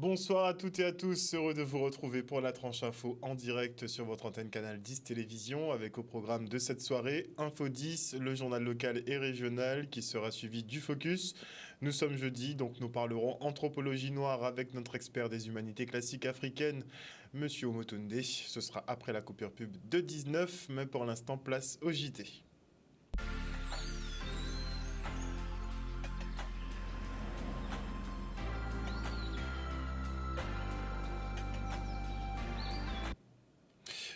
Bonsoir à toutes et à tous, heureux de vous retrouver pour la tranche info en direct sur votre antenne Canal 10 Télévision avec au programme de cette soirée Info 10, le journal local et régional qui sera suivi du Focus. Nous sommes jeudi, donc nous parlerons anthropologie noire avec notre expert des humanités classiques africaines, Monsieur Omotunde. Ce sera après la coupure pub de 19, mais pour l'instant place au JT.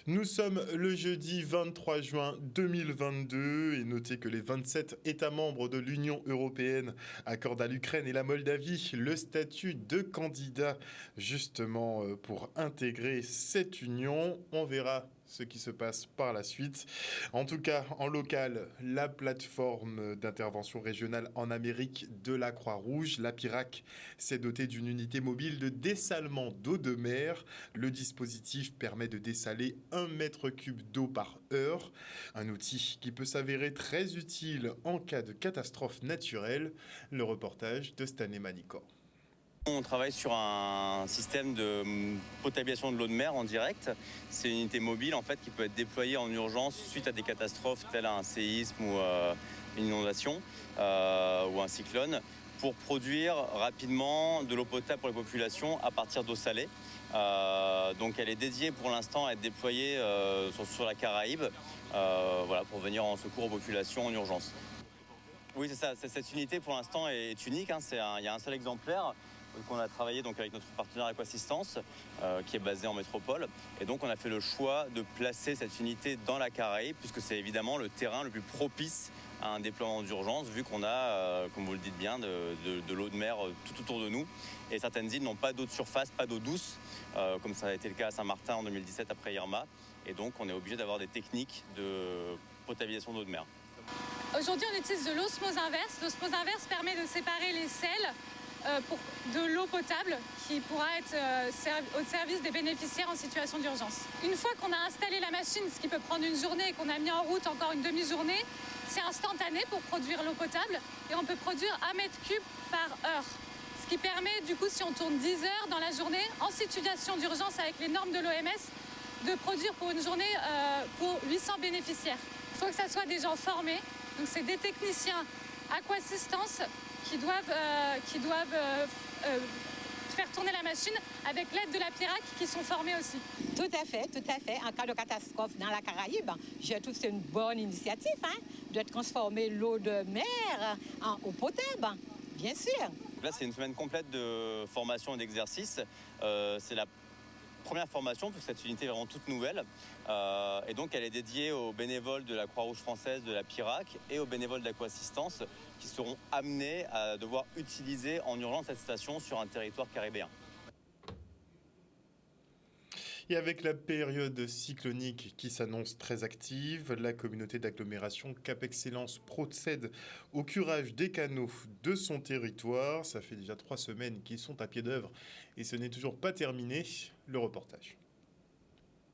Nous sommes le jeudi 23 juin 2022 et notez que les 27 États membres de l'Union européenne accordent à l'Ukraine et la Moldavie le statut de candidat justement pour intégrer cette union. On verra ce qui se passe par la suite. En tout cas, en local, la plateforme d'intervention régionale en Amérique de la Croix-Rouge, la PIRAC, s'est dotée d'une unité mobile de dessalement d'eau de mer. Le dispositif permet de dessaler 1 mètre cube d'eau par heure, un outil qui peut s'avérer très utile en cas de catastrophe naturelle. Le reportage de Stanley Manicor. On travaille sur un système de potabilisation de l'eau de mer en direct. C'est une unité mobile en fait qui peut être déployée en urgence suite à des catastrophes telles un séisme ou une inondation ou un cyclone pour produire rapidement de l'eau potable pour les populations à partir d'eau salée. Donc elle est dédiée pour l'instant à être déployée sur la Caraïbe pour venir en secours aux populations en urgence. Oui, c'est ça. Cette unité pour l'instant est unique. Il y a un seul exemplaire qu'on a travaillé donc avec notre partenaire Aquassistance qui est basé en métropole. Et donc on a fait le choix de placer cette unité dans la Caraïbe puisque c'est évidemment le terrain le plus propice à un déploiement d'urgence vu qu'on a, comme vous le dites bien, de l'eau de mer tout autour de nous. Et certaines îles n'ont pas d'eau de surface, pas d'eau douce, comme ça a été le cas à Saint-Martin en 2017 après Irma. Et donc on est obligé d'avoir des techniques de potabilisation d'eau de mer. Aujourd'hui, on utilise de l'osmose inverse. L'osmose inverse permet de séparer les sels de l'eau potable qui pourra être au service des bénéficiaires en situation d'urgence. Une fois qu'on a installé la machine, ce qui peut prendre une journée et qu'on a mis en route encore une demi-journée, c'est instantané pour produire l'eau potable et on peut produire 1 mètre cube par heure. Ce qui permet, du coup, si on tourne 10 heures dans la journée, en situation d'urgence avec les normes de l'OMS, de produire pour une journée pour 800 bénéficiaires. Il faut que ça soit des gens formés. Donc c'est des techniciens Aquassistance qui doivent faire tourner la machine avec l'aide de la PIRAC qui sont formés aussi. Tout à fait. En cas de catastrophe dans la Caraïbe, je trouve que c'est une bonne initiative de transformer l'eau de mer en eau potable, bien sûr. Là, c'est une semaine complète de formation et d'exercice. C'est la première formation pour cette unité vraiment toute nouvelle et donc elle est dédiée aux bénévoles de la Croix-Rouge française, de la PIRAC et aux bénévoles d'Aquassistance qui seront amenés à devoir utiliser en urgence cette station sur un territoire caribéen. Et avec la période cyclonique qui s'annonce très active, la communauté d'agglomération Cap Excellence procède au curage des canaux de son territoire. Ça fait déjà 3 semaines qu'ils sont à pied d'œuvre et ce n'est toujours pas terminé. Le reportage.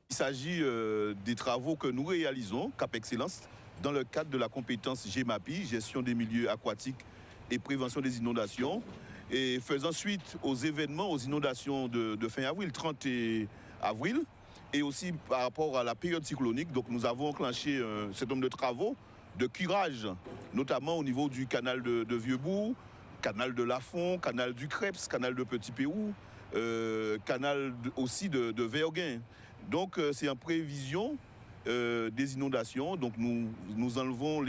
Il s'agit des travaux que nous réalisons, Cap Excellence, dans le cadre de la compétence GEMAPI, gestion des milieux aquatiques et prévention des inondations, et faisant suite aux événements, aux inondations de fin avril, 30 avril, et aussi par rapport à la période cyclonique. Donc nous avons enclenché un certain nombre de travaux de curage, notamment au niveau du canal de Vieux-Bourg, canal de Lafont, canal du Creps, canal de Petit-Pérou, canal aussi de Verguin. Donc c'est en prévision des inondations. Donc nous enlevons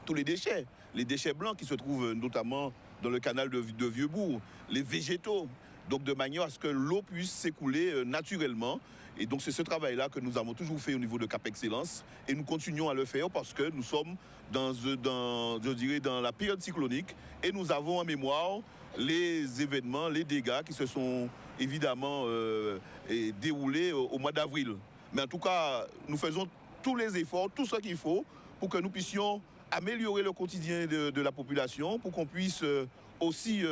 tous les déchets blancs qui se trouvent notamment dans le canal de Vieux-Bourg, les végétaux, donc de manière à ce que l'eau puisse s'écouler naturellement. Et donc c'est ce travail-là que nous avons toujours fait au niveau de Cap Excellence et nous continuons à le faire parce que nous sommes dans la période cyclonique et nous avons en mémoire les événements, les dégâts qui se sont évidemment déroulés au mois d'avril. Mais en tout cas, nous faisons tous les efforts, tout ce qu'il faut pour que nous puissions améliorer le quotidien de la population, pour qu'on puisse aussi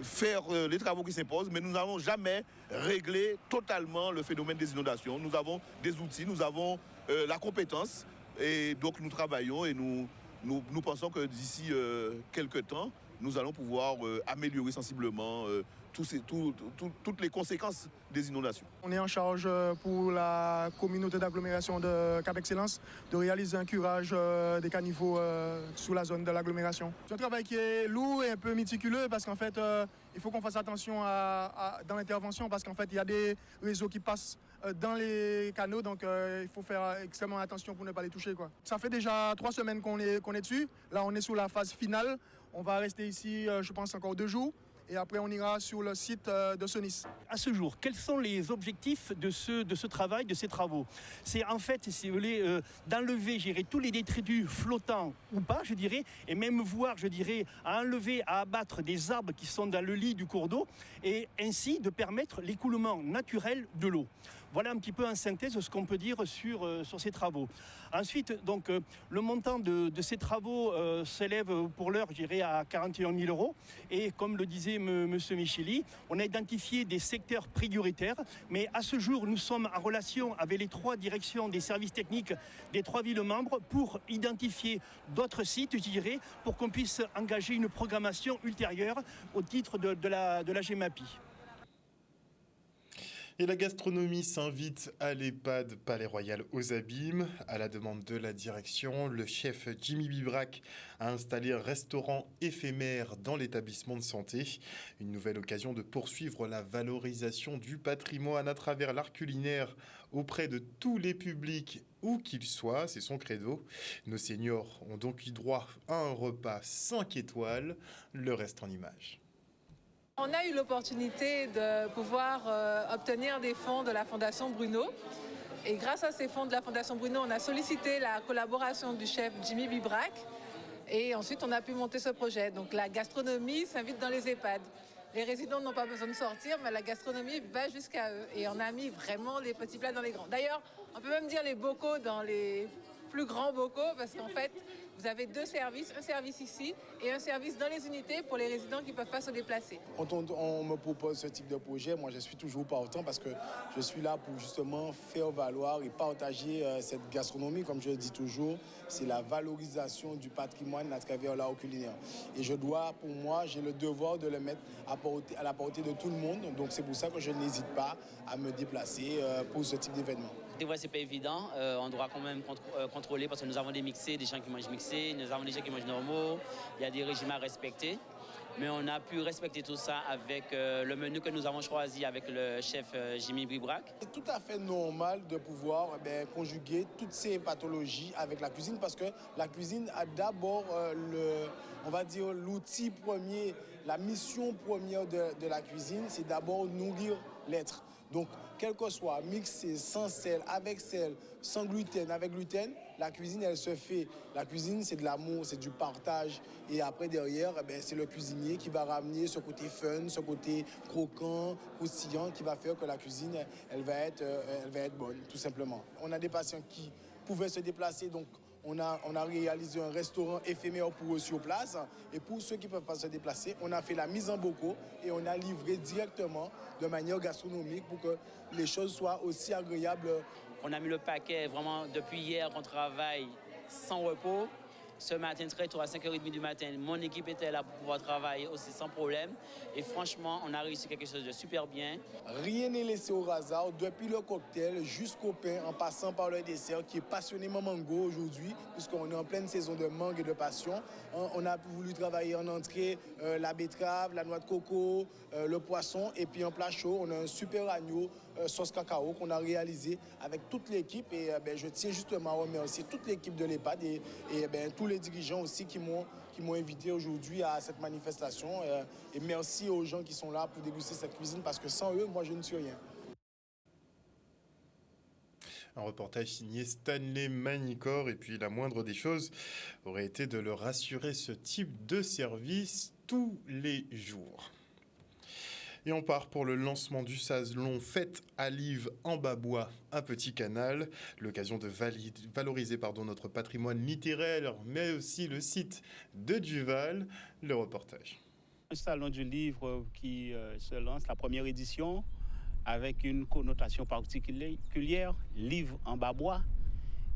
faire les travaux qui s'imposent, mais nous n'avons jamais réglé totalement le phénomène des inondations. Nous avons des outils, nous avons la compétence, et donc nous travaillons et nous pensons que d'ici quelques temps, nous allons pouvoir améliorer sensiblement toutes les conséquences des inondations. On est en charge pour la communauté d'agglomération de Cap Excellence de réaliser un curage des caniveaux sous la zone de l'agglomération. C'est un travail qui est lourd et un peu méticuleux parce qu'en fait, il faut qu'on fasse attention dans l'intervention parce qu'en fait, il y a des réseaux qui passent dans les canaux, donc il faut faire extrêmement attention pour ne pas les toucher, quoi. Ça fait déjà 3 semaines qu'on est dessus. Là, on est sous la phase finale. On va rester ici, je pense, encore 2 jours. Et après, on ira sur le site de Sonis. À ce jour, quels sont les objectifs de ce travail, de ces travaux? C'est en fait, si vous voulez, d'enlever, tous les détritus flottants ou pas, je dirais, et même voir, à enlever, à abattre des arbres qui sont dans le lit du cours d'eau, et ainsi de permettre l'écoulement naturel de l'eau. Voilà un petit peu en synthèse ce qu'on peut dire sur ces travaux. Ensuite, donc, le montant de ces travaux s'élève pour l'heure, à 41 000 €. Et comme le disait M. Micheli, on a identifié des secteurs prioritaires. Mais à ce jour, nous sommes en relation avec les 3 directions des services techniques des 3 villes membres pour identifier d'autres sites, pour qu'on puisse engager une programmation ultérieure au titre de la GEMAPI. Et la gastronomie s'invite à l'EHPAD Palais Royal aux Abîmes. À la demande de la direction, le chef Jimmy Bibrac a installé un restaurant éphémère dans l'établissement de santé. Une nouvelle occasion de poursuivre la valorisation du patrimoine à travers l'art culinaire auprès de tous les publics, où qu'ils soient, c'est son credo. Nos seniors ont donc eu droit à un repas 5 étoiles, le reste en images. On a eu l'opportunité de pouvoir obtenir des fonds de la Fondation Bruno. Et grâce à ces fonds de la Fondation Bruno, on a sollicité la collaboration du chef Jimmy Bibrac. Et ensuite, on a pu monter ce projet. Donc la gastronomie s'invite dans les EHPAD. Les résidents n'ont pas besoin de sortir, mais la gastronomie va jusqu'à eux. Et on a mis vraiment les petits plats dans les grands. D'ailleurs, on peut même dire les bocaux dans les plus grands bocaux, parce qu'en fait, vous avez 2 services, un service ici et un service dans les unités pour les résidents qui ne peuvent pas se déplacer. Quand on me propose ce type de projet, moi je suis toujours partant parce que je suis là pour justement faire valoir et partager cette gastronomie. Comme je le dis toujours, c'est la valorisation du patrimoine à travers l'art culinaire. Et j'ai le devoir de le mettre à la portée de tout le monde. Donc c'est pour ça que je n'hésite pas à me déplacer pour ce type d'événement. Des fois, c'est pas évident. On doit quand même contrôler parce que nous avons des mixés, des gens qui mangent mixés, nous avons des gens qui mangent normaux. Il y a des régimes à respecter. Mais on a pu respecter tout ça avec le menu que nous avons choisi avec le chef Jimmy Bibrac. C'est tout à fait normal de pouvoir conjuguer toutes ces pathologies avec la cuisine parce que la cuisine a d'abord l'outil premier, la mission première de la cuisine, c'est d'abord nourrir l'être. Donc, quel que soit mixé, sans sel, avec sel, sans gluten, avec gluten, la cuisine, elle se fait. La cuisine, c'est de l'amour, c'est du partage. Et après, derrière, c'est le cuisinier qui va ramener ce côté fun, ce côté croquant, croustillant, qui va faire que la cuisine, elle va être bonne, tout simplement. On a des patients qui pouvaient se déplacer, donc on a réalisé un restaurant éphémère pour eux sur place. Et pour ceux qui ne peuvent pas se déplacer, on a fait la mise en bocaux et on a livré directement de manière gastronomique pour que les choses soient aussi agréables. On a mis le paquet vraiment depuis hier qu'on travaille sans repos. Ce matin, très tôt, à 5h30 du matin, mon équipe était là pour pouvoir travailler aussi sans problème. Et franchement, on a réussi quelque chose de super bien. Rien n'est laissé au hasard, depuis le cocktail jusqu'au pain, en passant par le dessert qui est passionnément mango aujourd'hui, puisqu'on est en pleine saison de mangue et de passion. On a voulu travailler en entrée la betterave, la noix de coco, le poisson. Et puis en plat chaud, on a un super agneau sauce cacao qu'on a réalisé avec toute l'équipe. Et je tiens justement à remercier toute l'équipe de l'EHPAD et tous les dirigeants aussi qui m'ont invité aujourd'hui à cette manifestation. Et merci aux gens qui sont là pour déguster cette cuisine parce que sans eux, moi, je ne suis rien. Un reportage signé Stanley Manicor. Et puis la moindre des choses aurait été de leur assurer ce type de service tous les jours. Et on part pour le lancement du salon Fête à Live en Babois à Petit Canal. L'occasion de valoriser notre patrimoine littéraire, mais aussi le site de Duval. Le reportage. Un salon du livre qui se lance, la première édition, avec une connotation particulière, livre en babois.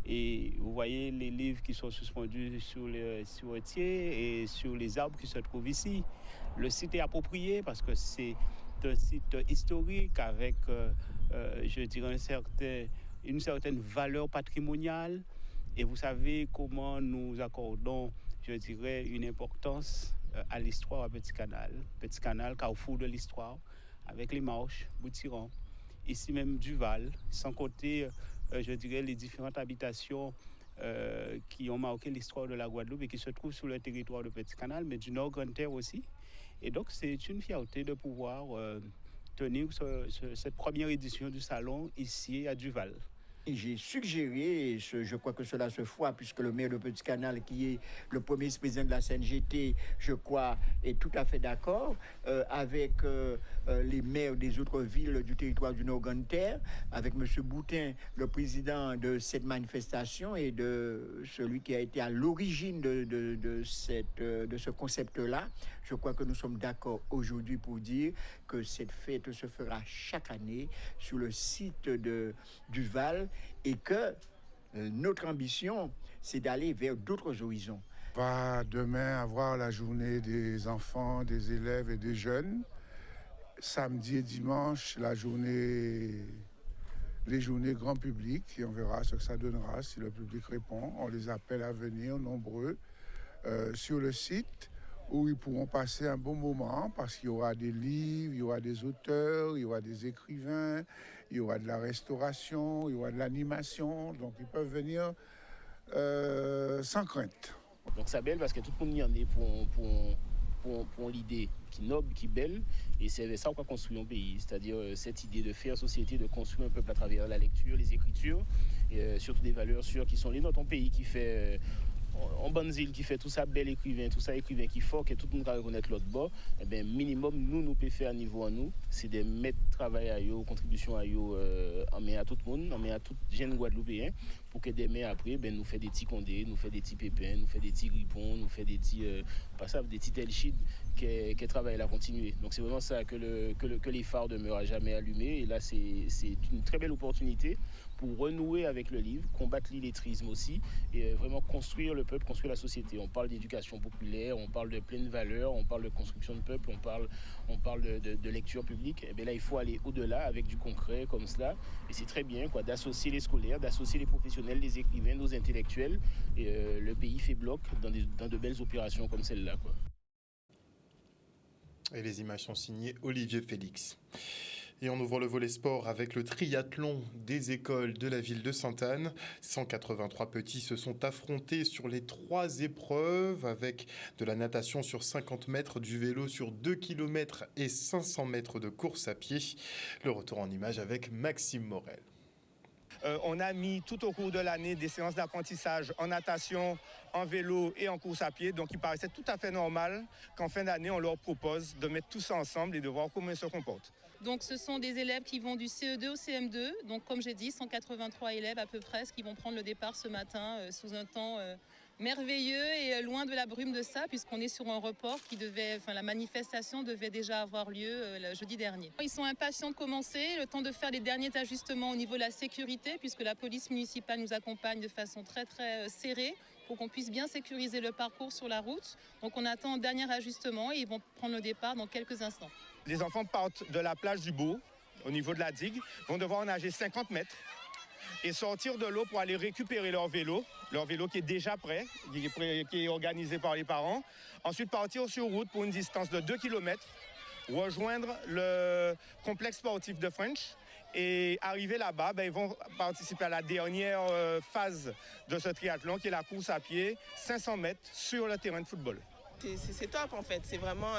Et vous voyez les livres qui sont suspendus sur les suretiers et sur les arbres qui se trouvent ici. Le site est approprié parce que c'est un site historique avec, je dirais, une certaine valeur patrimoniale. Et vous savez comment nous accordons, je dirais, une importance à l'histoire à Petit Canal. Petit Canal, carrefour de l'histoire, avec les Marches, Boutiran, ici même Duval, sans compter, je dirais, les différentes habitations qui ont marqué l'histoire de la Guadeloupe et qui se trouvent sur le territoire de Petit Canal, mais du Nord Grande Terre aussi. Et donc, c'est une fierté de pouvoir tenir cette première édition du salon ici à Duval. J'ai suggéré, et je crois que cela se fera, puisque le maire de Petit Canal, qui est le premier vice-président de la CNGT, je crois, est tout à fait d'accord avec les maires des autres villes du territoire du Nord-Grande-Terre, avec M. Boutin, le président de cette manifestation et de celui qui a été à l'origine de ce concept-là. Je crois que nous sommes d'accord aujourd'hui pour dire que cette fête se fera chaque année sur le site de Duval et que notre ambition, c'est d'aller vers d'autres horizons. On va demain avoir la journée des enfants, des élèves et des jeunes. Samedi et dimanche, les journées grand public, et on verra ce que ça donnera si le public répond. On les appelle à venir nombreux sur le site, où ils pourront passer un bon moment parce qu'il y aura des livres, il y aura des auteurs, il y aura des écrivains, il y aura de la restauration, il y aura de l'animation. Donc ils peuvent venir sans crainte. Donc c'est belle parce que tout le monde y en est pour l'idée qui est noble, qui est belle. Et c'est ça qu'on va construire un pays. C'est-à-dire cette idée de faire société, de construire un peuple à travers la lecture, les écritures, et surtout des valeurs sûres qui sont les nôtres. Un pays qui fait... en Banzil qui fait tout ça bel écrivain, tout ça écrivain qui faut que tout le monde va reconnaître l'autre bord, eh bien minimum nous pouvons faire à niveau à nous, c'est de mettre travail à eux, contribution à eux, en met à tout le monde, en met à tout jeune Guadeloupéen, pour que demain après, ben nous fait des petits condés, nous fait des petits pépins, nous fait des petits grippons, nous fait des petits, des petits elchides qui travaillent à continuer. Donc c'est vraiment ça que les phares demeurent à jamais allumés. Et là c'est une très belle opportunité pour renouer avec le livre, combattre l'illettrisme aussi, et vraiment construire le peuple, construire la société. On parle d'éducation populaire, on parle de pleine valeur, on parle de construction de peuple, on parle de lecture publique. Et bien là, il faut aller au-delà avec du concret comme cela. Et c'est très bien d'associer les scolaires, d'associer les professionnels, les écrivains, nos intellectuels. Et le pays fait bloc dans de belles opérations comme celle-là. Et les images sont signées Olivier Félix. Et on ouvre le volet sport avec le triathlon des écoles de la ville de Sainte-Anne. 183 petits se sont affrontés sur les 3 épreuves avec de la natation sur 50 mètres, du vélo sur 2 km et 500 mètres de course à pied. Le retour en image avec Maxime Morel. On a mis tout au cours de l'année des séances d'apprentissage en natation, en vélo et en course à pied. Donc il paraissait tout à fait normal qu'en fin d'année, on leur propose de mettre tout ça ensemble et de voir comment ils se comportent. Donc ce sont des élèves qui vont du CE2 au CM2. Donc comme j'ai dit, 183 élèves à peu près qui vont prendre le départ ce matin sous un temps merveilleux et loin de la brume de ça, puisqu'on est sur un report la manifestation devait déjà avoir lieu le jeudi dernier. Ils sont impatients de commencer, le temps de faire les derniers ajustements au niveau de la sécurité, puisque la police municipale nous accompagne de façon très très serrée pour qu'on puisse bien sécuriser le parcours sur la route. Donc on attend un dernier ajustement et ils vont prendre le départ dans quelques instants. Les enfants partent de la plage du Beau, au niveau de la digue, vont devoir nager 50 mètres et sortir de l'eau pour aller récupérer leur vélo qui est déjà prêt, qui est organisé par les parents. Ensuite partir sur route pour une distance de 2 km, rejoindre le complexe sportif de French et arriver là-bas, ils vont participer à la dernière phase de ce triathlon qui est la course à pied, 500 mètres sur le terrain de football. C'est top en fait, c'est vraiment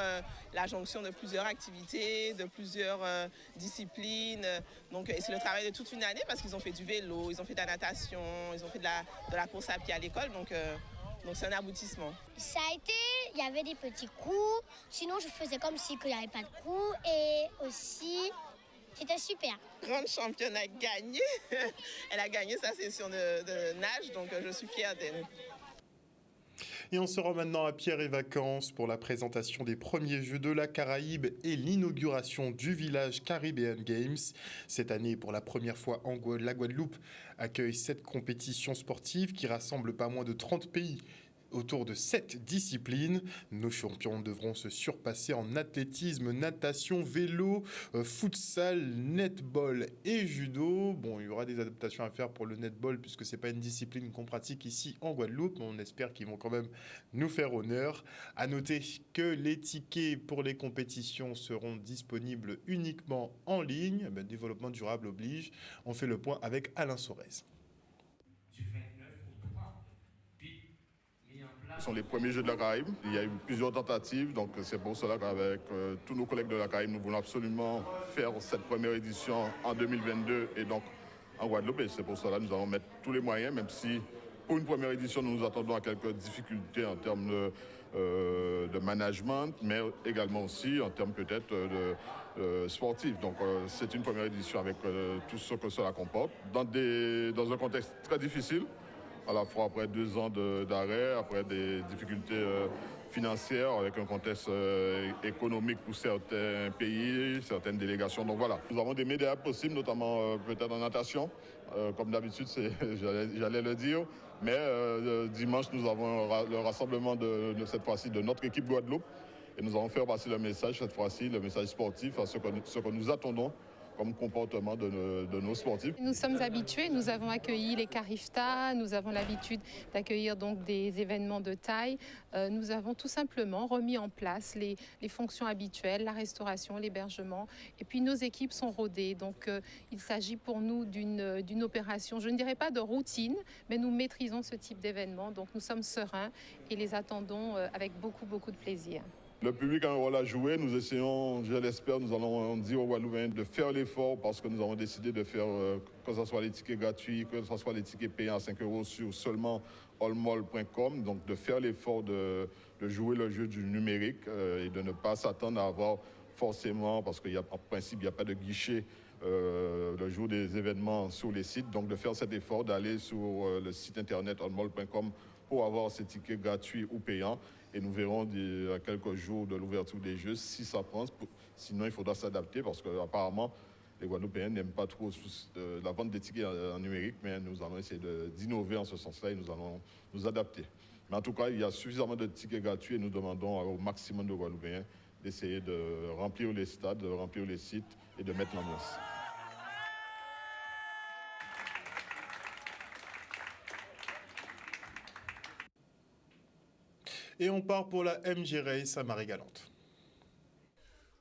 la jonction de plusieurs activités, de plusieurs disciplines. Donc c'est le travail de toute une année parce qu'ils ont fait du vélo, ils ont fait de la natation, ils ont fait de la course à pied à l'école. Donc c'est un aboutissement. Ça a été, il y avait des petits coups, sinon je faisais comme si il n'y avait pas de coups et aussi c'était super. Grande championne a gagné, elle a gagné sa session de nage, donc je suis fière d'elle. Et on se rend maintenant à Pierre et Vacances pour la présentation des premiers Jeux de la Caraïbe et l'inauguration du village Caribbean Games. Cette année, pour la première fois, la Guadeloupe accueille cette compétition sportive qui rassemble pas moins de 30 pays autour de 7 disciplines. Nos champions devront se surpasser en athlétisme, natation, vélo, futsal, netball et judo. Bon, il y aura des adaptations à faire pour le netball puisque c'est pas une discipline qu'on pratique ici en Guadeloupe. On espère qu'ils vont quand même nous faire honneur. À noter que les tickets pour les compétitions seront disponibles uniquement en ligne. Développement durable oblige. On fait le point avec Alain Sorez. Ce sont les premiers Jeux de la Caraïbe. Il y a eu plusieurs tentatives, donc c'est pour cela qu'avec tous nos collègues de la Caraïbe, nous voulons absolument faire cette première édition en 2022 et donc en Guadeloupe. Et c'est pour cela que nous allons mettre tous les moyens, même si pour une première édition, nous nous attendons à quelques difficultés en termes de management, mais également aussi en termes peut-être de sportifs. Donc c'est une première édition avec tout ce que cela comporte, dans un contexte très difficile, à la fois après 2 ans d'arrêt, après des difficultés financières, avec un contexte économique pour certains pays, certaines délégations. Donc voilà, nous avons des médias possibles, notamment peut-être en natation. Comme d'habitude, j'allais le dire. Mais dimanche, nous avons le rassemblement de cette fois-ci de notre équipe Guadeloupe. Et nous allons faire passer le message, cette fois-ci, le message sportif, à ce que nous attendons comme comportement de nos sportifs. Nous sommes habitués, nous avons accueilli les Carifta, nous avons l'habitude d'accueillir donc des événements de taille. Nous avons tout simplement remis en place les fonctions habituelles, la restauration, l'hébergement. Et puis nos équipes sont rodées. Donc il s'agit pour nous d'une opération, je ne dirais pas de routine, mais nous maîtrisons ce type d'événement. Donc nous sommes sereins et les attendons avec beaucoup de plaisir. Le public a un rôle à jouer. Nous essayons, je l'espère, nous allons dire aux Guadeloupéens de faire l'effort parce que nous avons décidé de faire, que ce soit les tickets gratuits, que ce soit les tickets payants à 5 € sur seulement allmall.com. Donc de faire l'effort de jouer le jeu du numérique et de ne pas s'attendre à avoir forcément, parce qu'en principe, il n'y a pas de guichet le jour des événements sur les sites. Donc de faire cet effort d'aller sur le site internet allmall.com pour avoir ces tickets gratuits ou payants. Et nous verrons à quelques jours de l'ouverture des Jeux si ça prend. Sinon, il faudra s'adapter parce qu'apparemment, les Guadeloupéens n'aiment pas trop la vente des tickets en numérique, mais nous allons essayer d'innover en ce sens-là et nous allons nous adapter. Mais en tout cas, il y a suffisamment de tickets gratuits et nous demandons au maximum de Guadeloupéens d'essayer de remplir les stades, de remplir les sites et de mettre l'ambiance. Et on part pour la MG Race à Marie-Galante.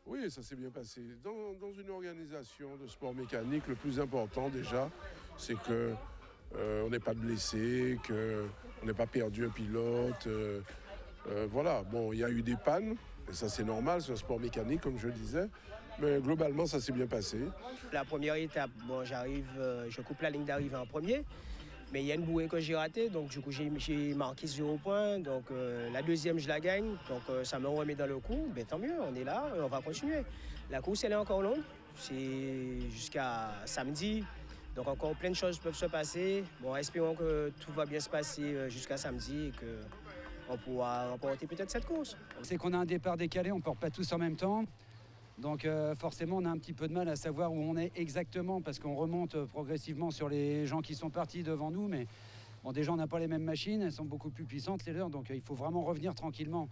Oui, ça s'est bien passé. Dans une organisation de sport mécanique, le plus important déjà, c'est qu'on n'ait pas de blessés, qu'on n'ait pas perdu un pilote. Voilà, bon, il y a eu des pannes, et ça c'est normal, c'est un sport mécanique comme je le disais, mais globalement ça s'est bien passé. La première étape, bon, je coupe la ligne d'arrivée en premier. Mais il y a une bouée que j'ai ratée, donc du coup j'ai marqué 0 points. Donc la deuxième, je la gagne, donc ça me remet dans le coup. Ben, tant mieux, on est là et on va continuer. La course, elle est encore longue, c'est jusqu'à samedi. Donc encore plein de choses peuvent se passer. Bon, espérons que tout va bien se passer jusqu'à samedi et qu'on pourra remporter peut-être cette course. C'est qu'on a un départ décalé, on ne part pas tous en même temps. Donc forcément, on a un petit peu de mal à savoir où on est exactement parce qu'on remonte progressivement sur les gens qui sont partis devant nous. Mais bon, déjà, on n'a pas les mêmes machines, elles sont beaucoup plus puissantes, les leurs. Donc il faut vraiment revenir tranquillement.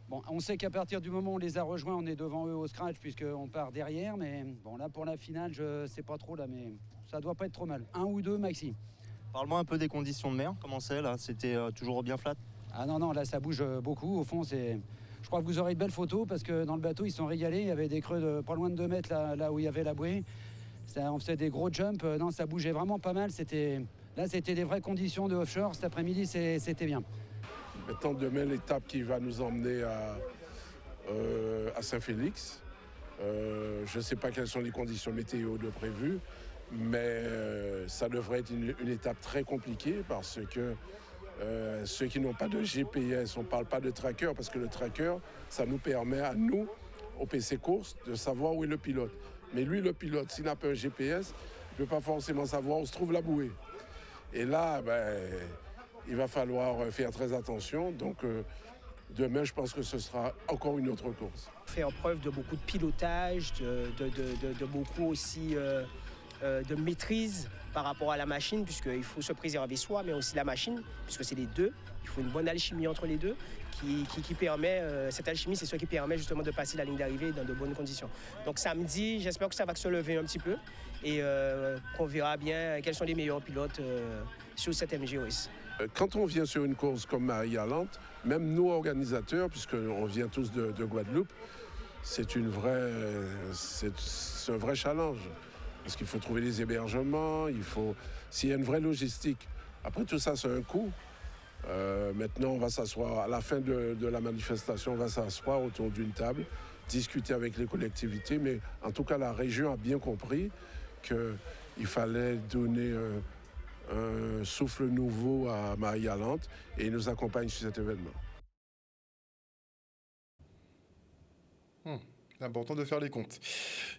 Bon, on sait qu'à partir du moment où on les a rejoints, on est devant eux au scratch puisqu'on part derrière. Mais bon, là, pour la finale, je ne sais pas trop, là, mais ça doit pas être trop mal. 1 ou 2 maxi. Parle-moi un peu des conditions de mer. Comment c'est, là? C'était toujours bien flat? Ah non, là, ça bouge beaucoup. Au fond, c'est... Je crois que vous aurez de belles photos parce que dans le bateau, ils sont régalés. Il y avait des creux de pas loin de 2 mètres là où il y avait la bouée. On faisait des gros jumps. Non, ça bougeait vraiment pas mal. C'était des vraies conditions de offshore. Cet après-midi, c'était bien. Maintenant, demain, l'étape qui va nous emmener à Saint-Félix. Je ne sais pas quelles sont les conditions météo de prévues, mais ça devrait être une étape très compliquée parce que ceux qui n'ont pas de GPS, on ne parle pas de tracker parce que le tracker, ça nous permet à nous, au PC Course, de savoir où est le pilote. Mais lui, le pilote, s'il n'a pas un GPS, il ne peut pas forcément savoir où se trouve la bouée. Et là, il va falloir faire très attention. Donc demain, je pense que ce sera encore une autre course. Faire preuve de beaucoup de pilotage, de beaucoup aussi de maîtrise par rapport à la machine, puisqu'il faut se préserver soi, mais aussi la machine, puisque c'est les deux. Il faut une bonne alchimie entre les deux qui permet, cette alchimie, c'est ce qui permet justement de passer la ligne d'arrivée dans de bonnes conditions. Donc samedi, j'espère que ça va se lever un petit peu et qu'on verra bien quels sont les meilleurs pilotes sur cette MGOS. Quand on vient sur une course comme Marie-Galante, même nous organisateurs, puisqu'on vient tous de Guadeloupe, c'est un vrai challenge. Parce qu'il faut trouver des hébergements, s'il y a une vraie logistique. Après tout ça, c'est un coût. Maintenant, on va s'asseoir, à la fin de la manifestation, on va s'asseoir autour d'une table, discuter avec les collectivités, mais en tout cas, la région a bien compris qu'il fallait donner un souffle nouveau à Marie-Galante et il nous accompagne sur cet événement. Important de faire les comptes.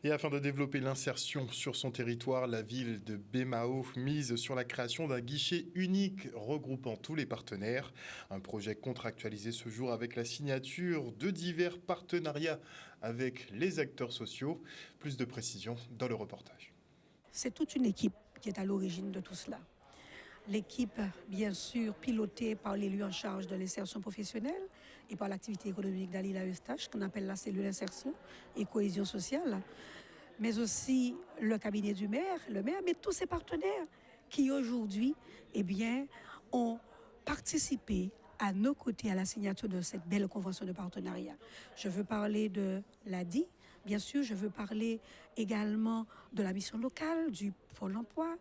Et afin de développer l'insertion sur son territoire, la ville de Bémao mise sur la création d'un guichet unique regroupant tous les partenaires. Un projet contractualisé ce jour avec la signature de divers partenariats avec les acteurs sociaux. Plus de précisions dans le reportage. C'est toute une équipe qui est à l'origine de tout cela. L'équipe, bien sûr, pilotée par l'élu en charge de l'insertion professionnelle et par l'activité économique d'Alila Eustache, qu'on appelle la cellule insertion et cohésion sociale, mais aussi le cabinet du maire, mais tous ses partenaires qui aujourd'hui, ont participé à nos côtés à la signature de cette belle convention de partenariat. Je veux parler de l'ADI, bien sûr, je veux parler également de la mission locale, du Pôle emploi,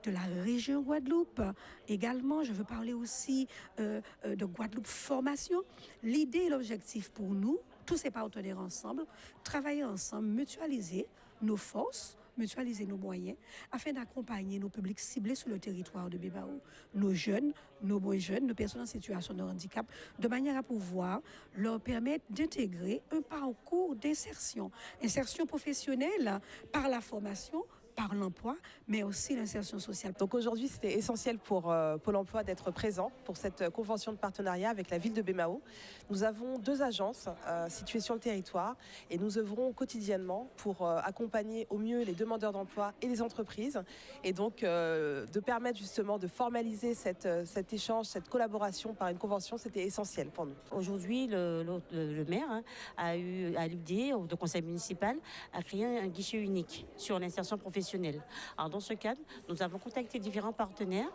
de la région Guadeloupe. Également, je veux parler aussi de Guadeloupe Formation. L'idée et l'objectif pour nous, tous ces partenaires ensemble, travailler ensemble, mutualiser nos forces, mutualiser nos moyens afin d'accompagner nos publics ciblés sur le territoire de Bémao, nos jeunes, nos moins jeunes, nos personnes en situation de handicap, de manière à pouvoir leur permettre d'intégrer un parcours d'insertion, insertion professionnelle par la formation, par l'emploi, mais aussi l'insertion sociale. Donc aujourd'hui, c'était essentiel pour Pôle emploi d'être présent pour cette convention de partenariat avec la ville de Bémao. Nous avons 2 agences situées sur le territoire et nous œuvrons quotidiennement pour accompagner au mieux les demandeurs d'emploi et les entreprises et donc de permettre justement de formaliser cet échange, cette collaboration par une convention, c'était essentiel pour nous. Aujourd'hui, le maire a eu l'idée, le conseil municipal, a créé un guichet unique sur l'insertion professionnelle. Alors dans ce cadre, nous avons contacté différents partenaires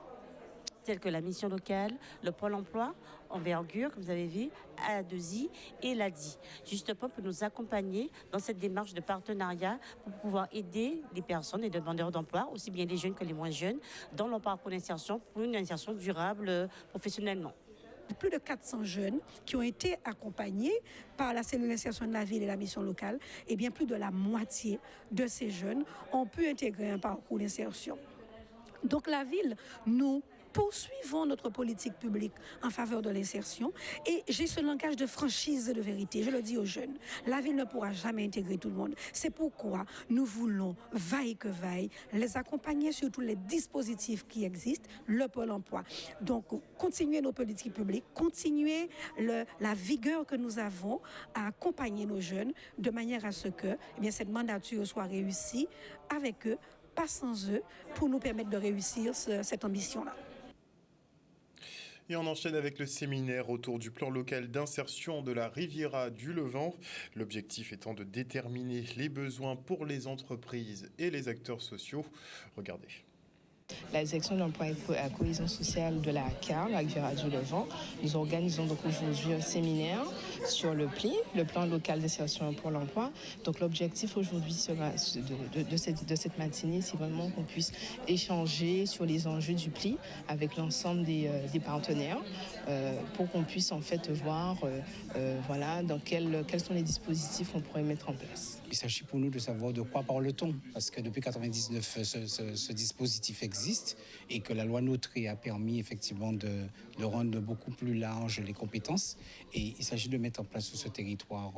tels que la mission locale, le Pôle emploi, Envergure, comme vous avez vu, A2I et l'ADI, justement pour nous accompagner dans cette démarche de partenariat pour pouvoir aider les personnes, les demandeurs d'emploi, aussi bien les jeunes que les moins jeunes, dans leur parcours d'insertion pour une insertion durable professionnellement. Plus de 400 jeunes qui ont été accompagnés par la cellule d'insertion de la ville et la mission locale, et bien plus de la moitié de ces jeunes ont pu intégrer un parcours d'insertion. Donc la ville, nous poursuivons notre politique publique en faveur de l'insertion et j'ai ce langage de franchise et de vérité. Je le dis aux jeunes, la ville ne pourra jamais intégrer tout le monde. C'est pourquoi nous voulons, vaille que vaille, les accompagner sur tous les dispositifs qui existent, le Pôle emploi. Donc, continuer nos politiques publiques, continuer la vigueur que nous avons à accompagner nos jeunes de manière à ce que cette mandature soit réussie avec eux, pas sans eux, pour nous permettre de réussir cette ambition-là. Et on enchaîne avec le séminaire autour du plan local d'insertion de la Riviera du Levant. L'objectif étant de déterminer les besoins pour les entreprises et les acteurs sociaux. Regardez. La direction de l'emploi et la cohésion sociale de la CAR, la Riviera du Levant, nous organisons donc aujourd'hui un séminaire sur le PLI, le plan local d'insertion pour l'emploi. Donc l'objectif aujourd'hui sera de cette matinée, c'est vraiment qu'on puisse échanger sur les enjeux du PLI avec l'ensemble des partenaires pour qu'on puisse en fait voir dans quels sont les dispositifs qu'on pourrait mettre en place. Il s'agit pour nous de savoir de quoi parle-t-on, parce que depuis 1999, ce dispositif existe et que la loi Notré a permis effectivement de rendre beaucoup plus large les compétences. Et il s'agit de mettre en place sur ce territoire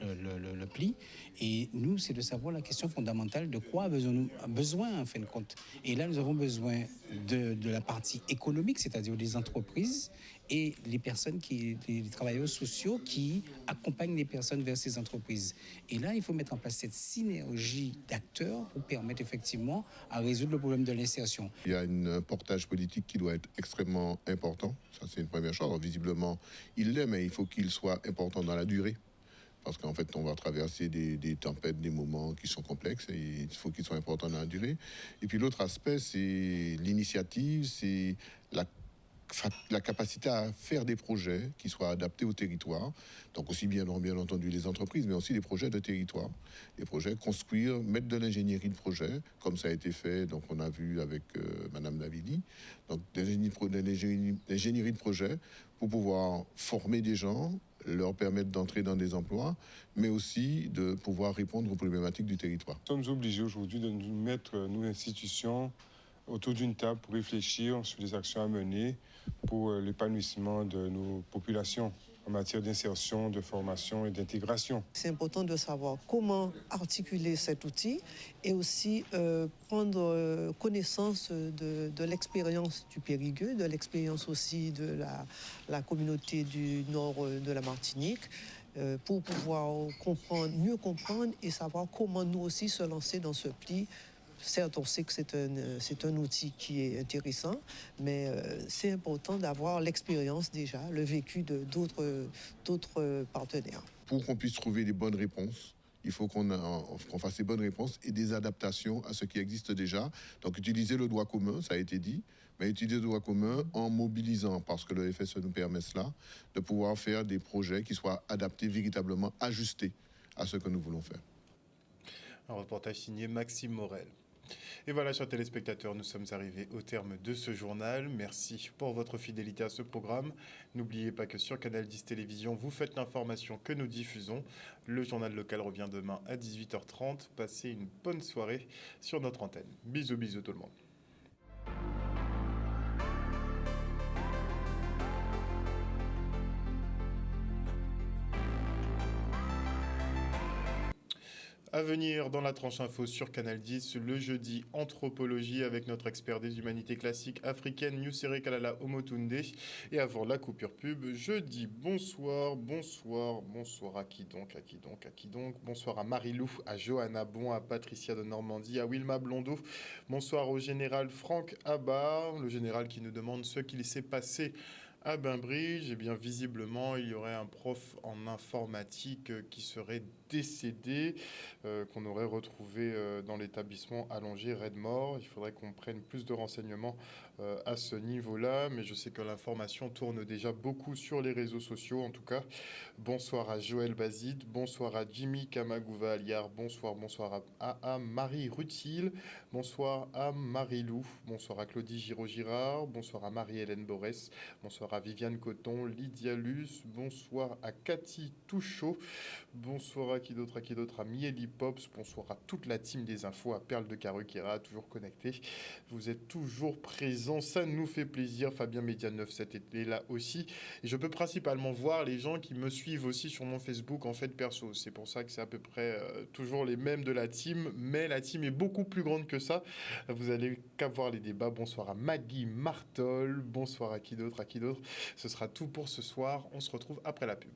le PLI. Et nous, c'est de savoir la question fondamentale de quoi avons-nous besoin en fin de compte. Et là, nous avons besoin de la partie économique, c'est-à-dire des entreprises, et les travailleurs sociaux qui accompagnent les personnes vers ces entreprises. Et là, il faut mettre en place cette synergie d'acteurs pour permettre effectivement à résoudre le problème de l'insertion. Il y a un portage politique qui doit être extrêmement important. Ça, c'est une première chose. Alors, visiblement, il l'est, mais il faut qu'il soit important dans la durée. Parce qu'en fait, on va traverser des tempêtes, des moments qui sont complexes et il faut qu'ils soient importants dans la durée. Et puis l'autre aspect, c'est l'initiative, c'est la capacité à faire des projets qui soient adaptés au territoire. Donc aussi bien entendu les entreprises, mais aussi des projets de territoire. Des projets, construire, mettre de l'ingénierie de projet, comme ça a été fait, donc on a vu avec Madame Davidi. Donc l'ingénierie de projet pour pouvoir former des gens, leur permettre d'entrer dans des emplois, mais aussi de pouvoir répondre aux problématiques du territoire. Nous sommes obligés aujourd'hui de nous mettre, nous, institutions, autour d'une table pour réfléchir sur les actions à mener pour l'épanouissement de nos populations en matière d'insertion, de formation et d'intégration. C'est important de savoir comment articuler cet outil et aussi prendre connaissance de l'expérience du Périgueux, de l'expérience aussi de la communauté du nord de la Martinique, pour pouvoir mieux comprendre et savoir comment nous aussi se lancer dans ce pli. Certes, on sait que c'est un outil qui est intéressant, mais c'est important d'avoir l'expérience déjà, le vécu d'autres partenaires. Pour qu'on puisse trouver des bonnes réponses, il faut qu'on fasse des bonnes réponses et des adaptations à ce qui existe déjà. Donc utiliser le droit commun, ça a été dit, mais utiliser le droit commun en mobilisant, parce que le FSE nous permet cela, de pouvoir faire des projets qui soient adaptés, véritablement ajustés à ce que nous voulons faire. Un reportage signé Maxime Morel. Et voilà, chers téléspectateurs, nous sommes arrivés au terme de ce journal. Merci pour votre fidélité à ce programme. N'oubliez pas que sur Canal 10 Télévision, vous faites l'information que nous diffusons. Le journal local revient demain à 18h30. Passez une bonne soirée sur notre antenne. Bisous, bisous tout le monde. À venir dans la tranche info sur Canal 10, le jeudi anthropologie avec notre expert des humanités classiques africaines, Nusere Kalala Omotunde. Et avant la coupure pub, je dis bonsoir à qui donc. Bonsoir à Marie-Lou, à Johanna Bon, à Patricia de Normandie, à Wilma Blondeau. Bonsoir au général Franck Abar, le général qui nous demande ce qu'il s'est passé à Bainbridge. Eh bien, visiblement, il y aurait un prof en informatique qui serait décédé, qu'on aurait retrouvé dans l'établissement allongé Redmore. Il faudrait qu'on prenne plus de renseignements à ce niveau-là, mais je sais que l'information tourne déjà beaucoup sur les réseaux sociaux, en tout cas. Bonsoir à Joël Bazid, bonsoir à Jimmy Kamagouva Aliar, bonsoir à Marie Rutil, bonsoir à Marie-Lou, bonsoir à Claudie Giraud-Girard, bonsoir à Marie-Hélène Borès, bonsoir à Viviane Coton, Lydia Luce, bonsoir à Cathy Touchot, bonsoir à qui d'autre, à Mieli Pops, bonsoir à toute la team des infos, à Perle de Caruquera, toujours connecté. Vous êtes toujours présents, ça nous fait plaisir. Fabien Média 97 était là aussi. Et je peux principalement voir les gens qui me suivent aussi sur mon Facebook en fait perso. C'est pour ça que c'est à peu près toujours les mêmes de la team, mais la team est beaucoup plus grande que ça. Vous allez qu'à voir les débats. Bonsoir à Maggie Martol, bonsoir à qui d'autre. Ce sera tout pour ce soir. On se retrouve après la pub.